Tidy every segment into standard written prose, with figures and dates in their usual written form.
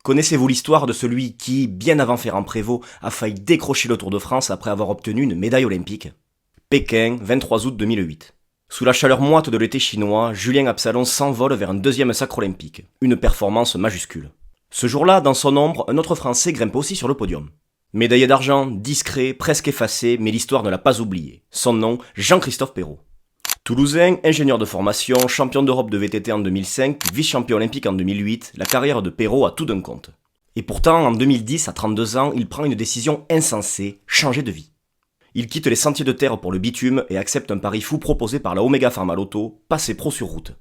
Connaissez-vous l'histoire de celui qui, bien avant Ferrand-Prévot, a failli décrocher le Tour de France après avoir obtenu une médaille olympique? Pékin, 23 août 2008. Sous la chaleur moite de l'été chinois, Julien Absalon s'envole vers un deuxième sacre olympique, une performance majuscule. Ce jour-là, dans son ombre, un autre Français grimpe aussi sur le podium. Médaillé d'argent, discret, presque effacé, mais l'histoire ne l'a pas oublié. Son nom, Jean-Christophe Perrault. Toulousain, ingénieur de formation, champion d'Europe de VTT en 2005, vice-champion olympique en 2008, la carrière de Perrault a tout d'un compte. Et pourtant, en 2010, à 32 ans, il prend une décision insensée, changer de vie. Il quitte les sentiers de terre pour le bitume et accepte un pari fou proposé par la Omega Pharma Lotto, passer pro sur route.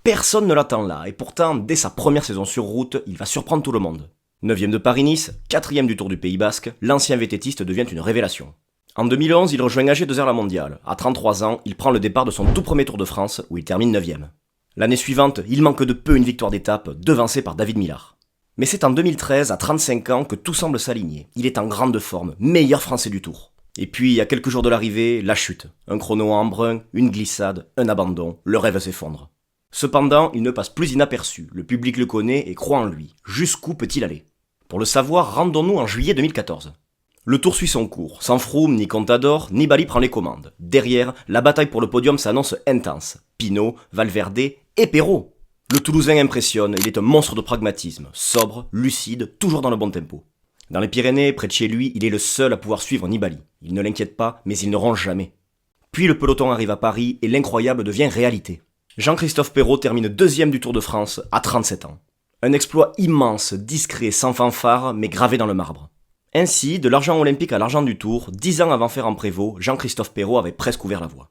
Personne ne l'attend là, et pourtant, dès sa première saison sur route, il va surprendre tout le monde. 9ème de Paris-Nice, 4ème du Tour du Pays Basque, l'ancien VTTiste devient une révélation. En 2011, il rejoint AG2R la mondiale. À 33 ans, il prend le départ de son tout premier Tour de France, où il termine 9ème. L'année suivante, il manque de peu une victoire d'étape, devancée par David Millar. Mais c'est en 2013, à 35 ans, que tout semble s'aligner. Il est en grande forme, meilleur Français du Tour. Et puis, à quelques jours de l'arrivée, la chute. Un chrono en brun, une glissade, un abandon, le rêve s'effondre. Cependant, il ne passe plus inaperçu, le public le connaît et croit en lui. Jusqu'où peut-il aller? Pour le savoir, rendons-nous en juillet 2014. Le Tour suit son cours, sans Froome, ni Contador, Nibali prend les commandes. Derrière, la bataille pour le podium s'annonce intense. Pinot, Valverde et Perrault. Le Toulousain impressionne, il est un monstre de pragmatisme, sobre, lucide, toujours dans le bon tempo. Dans les Pyrénées, près de chez lui, il est le seul à pouvoir suivre Nibali. Il ne l'inquiète pas, mais il ne ronge jamais. Puis le peloton arrive à Paris et l'incroyable devient réalité. Jean-Christophe Perrault termine 2ème du Tour de France à 37 ans. Un exploit immense, discret, sans fanfare, mais gravé dans le marbre. Ainsi, de l'argent olympique à l'argent du Tour, 10 ans avant Ferrand-Prévot, Jean-Christophe Perrault avait presque ouvert la voie.